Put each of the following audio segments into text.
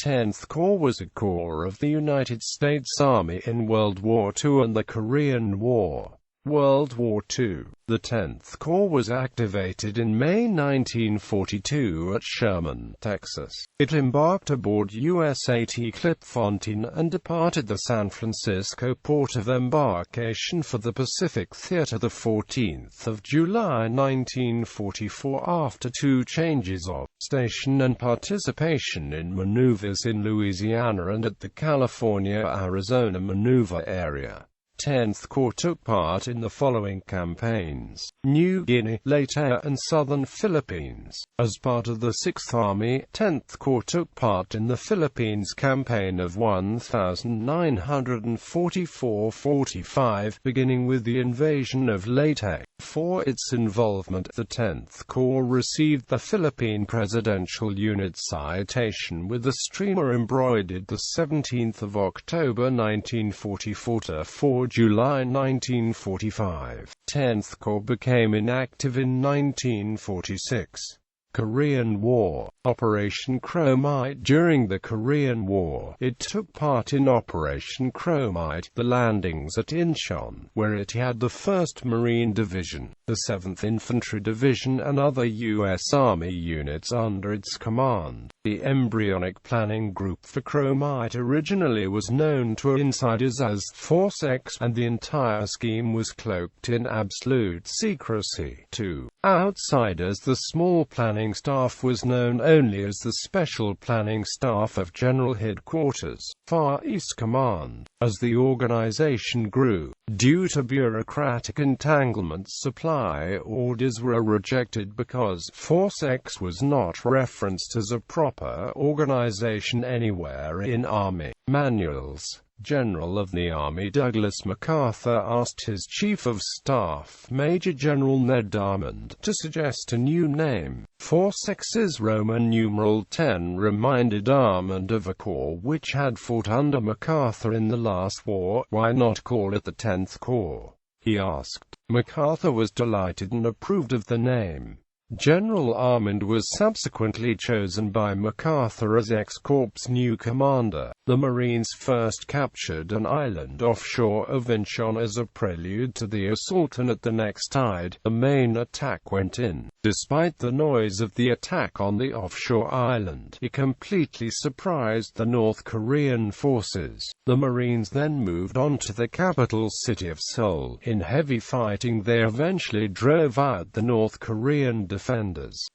10th Corps was a corps of the United States Army in World War II and the Korean War. World War II. The 10th Corps was activated in May 1942 at Sherman, Texas. It embarked aboard US-80 Clipfontaine and departed the San Francisco port of embarkation for the Pacific Theater the 14th of July 1944 after 2 changes of station and participation in maneuvers in Louisiana and at the California-Arizona maneuver area. 10th Corps took part in the following campaigns: New Guinea, Leyte and southern Philippines. As part of the 6th Army, 10th Corps took part in the Philippines campaign of 1944–45, beginning with the invasion of Leyte. For its involvement, the 10th Corps received the Philippine Presidential Unit Citation with the streamer embroidered 17 October 1944 to 4 July 1945. 10th Corps became inactive in 1946. Korean War. Operation Chromite. During the Korean War, it took part in Operation Chromite, the landings at Incheon, where it had the 1st Marine Division, the 7th Infantry Division and other U.S. Army units under its command. The embryonic planning group for Chromite originally was known to insiders as Force X, and the entire scheme was cloaked in absolute secrecy. To outsiders, the small planning staff was known only as the Special Planning Staff of General Headquarters, Far East Command. As the organization grew, due to bureaucratic entanglements, supply orders were rejected because Force X was not referenced as a proper organization anywhere in Army manuals. General of the Army Douglas MacArthur asked his Chief of Staff, Major General Ned Diamond, to suggest a new name. Force X's Roman numeral 10 reminded Diamond of a corps which had fought under MacArthur in the last war. Why not call it the 10th Corps? He asked. MacArthur was delighted and approved of the name. General Diamond was subsequently chosen by MacArthur as X-Corp's new commander. The Marines first captured an island offshore of Incheon as a prelude to the assault, and at the next tide, the main attack went in. Despite the noise of the attack on the offshore island, it completely surprised the North Korean forces. The Marines then moved on to the capital city of Seoul. In heavy fighting, they eventually drove out the North Korean defenders.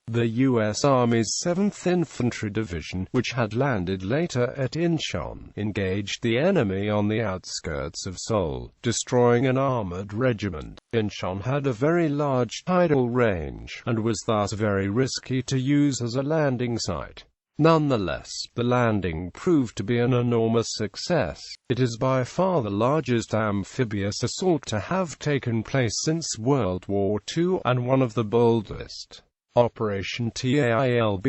The U.S. Army's 7th Infantry Division, which had landed later at Incheon, engaged the enemy on the outskirts of Seoul, destroying an armored regiment. Incheon had a very large tidal range, and was thus very risky to use as a landing site. Nonetheless, the landing proved to be an enormous success. It is by far the largest amphibious assault to have taken place since World War II, and one of the boldest. Operation Tailboard.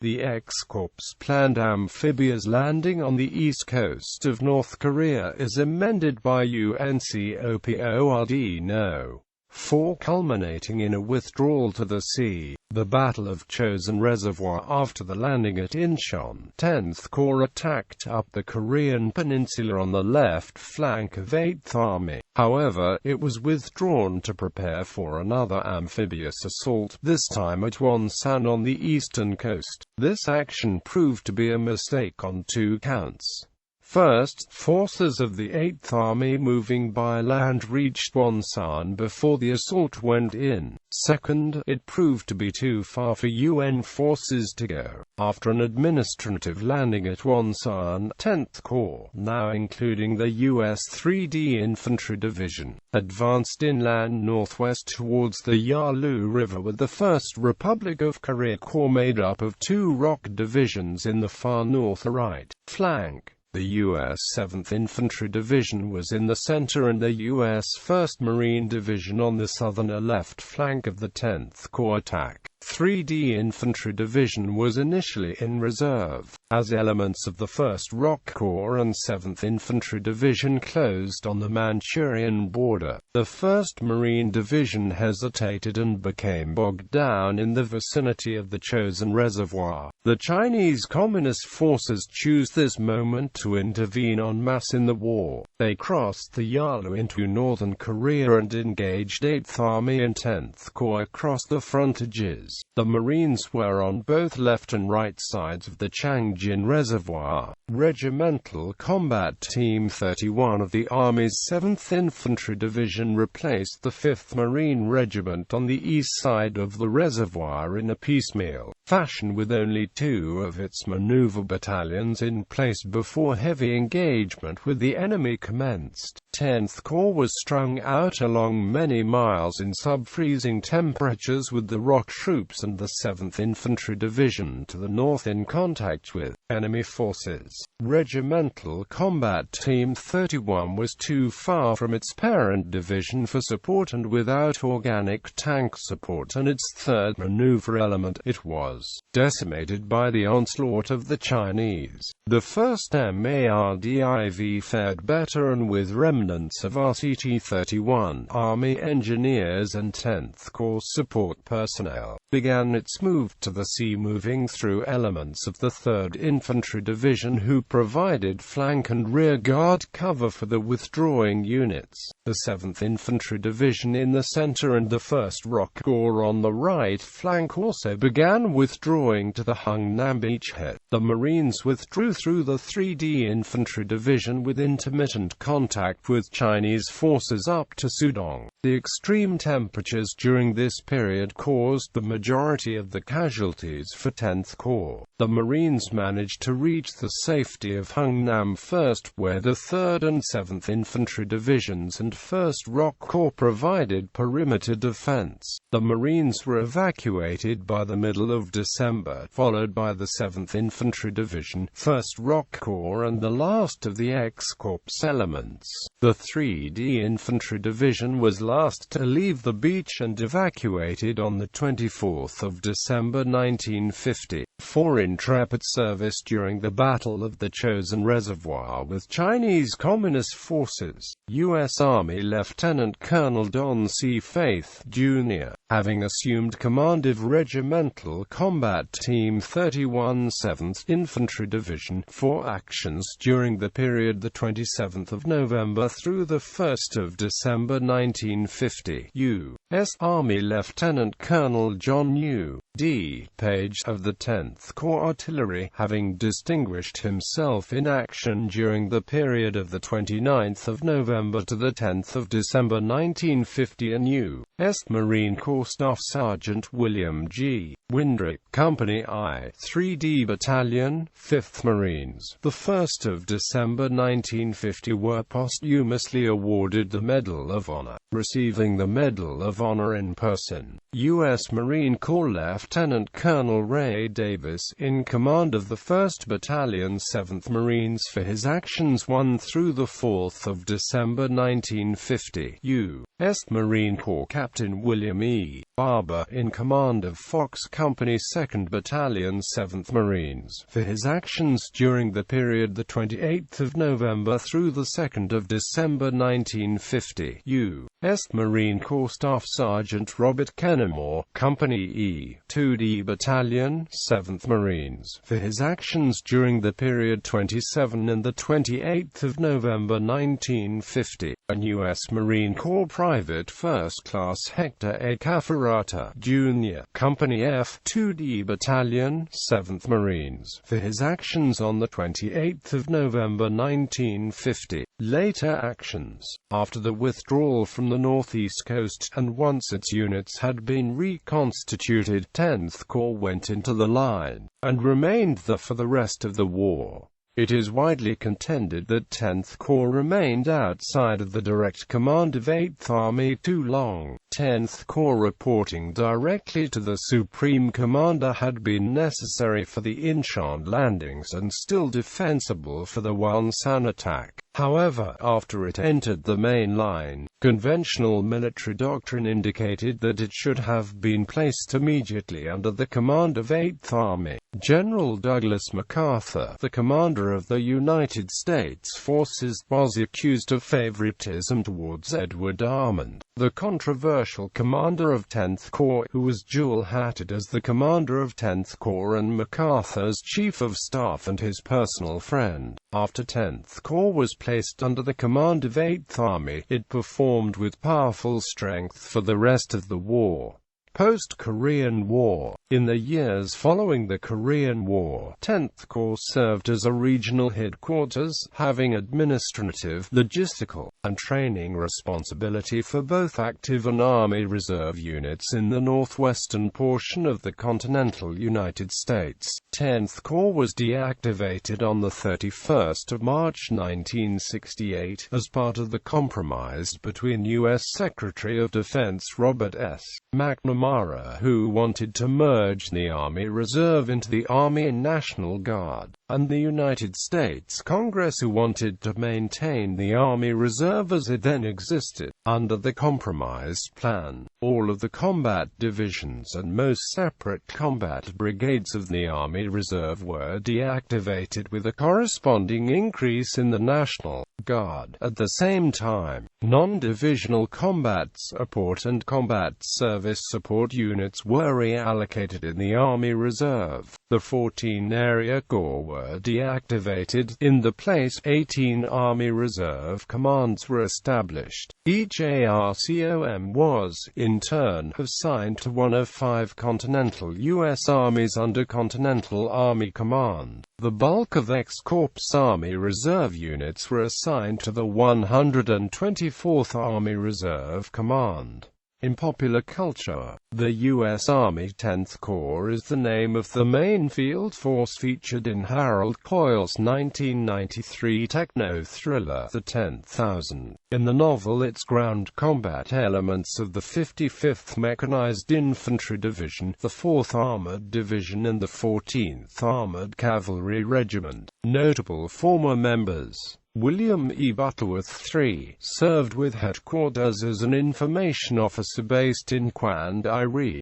The X-Corps planned amphibious landing on the east coast of North Korea is amended by UNCOPORD No. 4, culminating in a withdrawal to the sea. The Battle of Chosun Reservoir. After the landing at Incheon, 10th Corps attacked up the Korean peninsula on the left flank of 8th Army. However, it was withdrawn to prepare for another amphibious assault, this time at Wonsan on the eastern coast. This action proved to be a mistake on 2 counts. First, forces of the 8th Army moving by land reached Wonsan before the assault went in. Second, it proved to be too far for UN forces to go. After an administrative landing at Wonsan, 10th Corps, now including the US 3D Infantry Division, advanced inland northwest towards the Yalu River with the 1st Republic of Korea Corps made up of 2 rock divisions in the far north right flank. The U.S. 7th Infantry Division was in the center and the U.S. 1st Marine Division on the southern or left flank of the 10th Corps attack. 3D Infantry Division was initially in reserve, as elements of the 1st Rock Corps and 7th Infantry Division closed on the Manchurian border. The 1st Marine Division hesitated and became bogged down in the vicinity of the Chosun Reservoir. The Chinese Communist forces chose this moment to intervene en masse in the war. They crossed the Yalu into northern Korea and engaged 8th Army and 10th Corps across the frontages. The Marines were on both left and right sides of the Changjin Reservoir. Regimental Combat Team 31 of the Army's 7th Infantry Division replaced the 5th Marine Regiment on the east side of the reservoir in a piecemeal fashion, with only 2 of its maneuver battalions in place before heavy engagement with the enemy commenced. 10th Corps was strung out along many miles in sub-freezing temperatures, with the ROK troops and the 7th Infantry Division to the north in contact with enemy forces. Regimental Combat Team 31 was too far from its parent division for support, and without organic tank support and its 3rd maneuver element, it was decimated by the onslaught of the Chinese. The 1st MARDIV fared better, and with remnants of RCT-31, Army engineers and 10th Corps support personnel, began its move to the sea, moving through elements of the 3rd Infantry Division who provided flank and rear guard cover for the withdrawing units. The 7th Infantry Division in the center and the 1st ROK Corps on the right flank also began withdrawing to the Hungnam beachhead. The Marines withdrew through the 3D Infantry Division with intermittent contact with Chinese forces up to Sudong. The extreme temperatures during this period caused the majority of the casualties for 10th Corps. The Marines managed to reach the safety of Hungnam first, where the 3rd and 7th Infantry Divisions and 1st ROK Corps provided perimeter defense. The Marines were evacuated by the middle of December, followed by the 7th Infantry Division, 1st ROK Corps and the last of the X-Corps elements. The 3D Infantry Division was last to leave the beach and evacuated on the 24th of December 1950. For Intrepid Service during the Battle of the Chosun Reservoir with Chinese Communist forces, U.S. Army Lieutenant Colonel Don C. Faith, Jr., having assumed command of Regimental Combat Team 31 7th Infantry Division, for actions during the period the 27th of November through the 1st of December 1950. U.S. Army Lieutenant Colonel John U. D. Page of the 10th Corps Artillery, having distinguished himself in action during the period of the 29th of November to the 10th of December 1950, and U.S. Marine Corps Staff Sergeant William G. Windrick, Company I, 3D Battalion, 5th Marines, the 1st of December 1950, were posthumously awarded the Medal of Honor, receiving the Medal of Honor in person. U.S. Marine Corps Lieutenant Colonel Ray Davis, in command of the 1st Battalion 7th Marines, for his actions 1 through the 4th of December 1950. U.S. Marine Corps Captain William E. Barber, in command of Fox Company 2nd Battalion 7th Marines, for his actions during the period the 28th of November through the 2nd of December 1950. U.S. Marine Corps Staff Sergeant Robert Kennemore, Company E, 2D Battalion, 7th Marines, for his actions during the period 27 and the 28th of November 1950. And U.S. Marine Corps Private First Class Hector A. Cafferata, Jr., Company F, 2D Battalion, 7th Marines, for his actions on the 28th of November 1950. Later actions. After the withdrawal from the northeast coast, and once its units had been reconstituted, 10th Corps went into the line, and remained there for the rest of the war. It is widely contended that 10th Corps remained outside of the direct command of 8th Army too long. 10th Corps reporting directly to the Supreme Commander had been necessary for the Incheon landings and still defensible for the Wonsan attack. However, after it entered the main line, conventional military doctrine indicated that it should have been placed immediately under the command of 8th Army. General Douglas MacArthur, the commander of the United States forces, was accused of favoritism towards Edward Armand, the controversial commander of 10th Corps, who was dual-hatted as the commander of 10th Corps and MacArthur's chief of staff and his personal friend. After 10th Corps was placed under the command of 8th Army, it performed with powerful strength for the rest of the war. Post-Korean War. In the years following the Korean War, 10th Corps served as a regional headquarters, having administrative, logistical, and training responsibility for both active and Army Reserve units in the northwestern portion of the continental United States. 10th Corps was deactivated on the 31st of March 1968, as part of the compromise between U.S. Secretary of Defense Robert S. McNamara, who wanted to merge the Army Reserve into the Army National Guard, and the United States Congress, who wanted to maintain the Army Reserve as it then existed. Under the compromised plan, all of the combat divisions and most separate combat brigades of the Army Reserve were deactivated, with a corresponding increase in the National Guard. At the same time, non-divisional combat support and combat service support units were reallocated in the Army Reserve. The 14 area corps were deactivated. In the place, 18 Army Reserve commands were established. Each ARCOM was, in turn, assigned to one of 5 continental U.S. armies under Continental Army Command. The bulk of ex-Corps Army Reserve units were assigned to the 124th Army Reserve Command. In popular culture, the U.S. Army 10th Corps is the name of the main field force featured in Harold Coyle's 1993 techno-thriller The 10,000. In the novel, its ground combat elements of the 55th Mechanized Infantry Division, the 4th Armored Division and the 14th Armored Cavalry Regiment. Notable former members: William E. Butterworth III, served with headquarters as an information officer based in Quang Tri.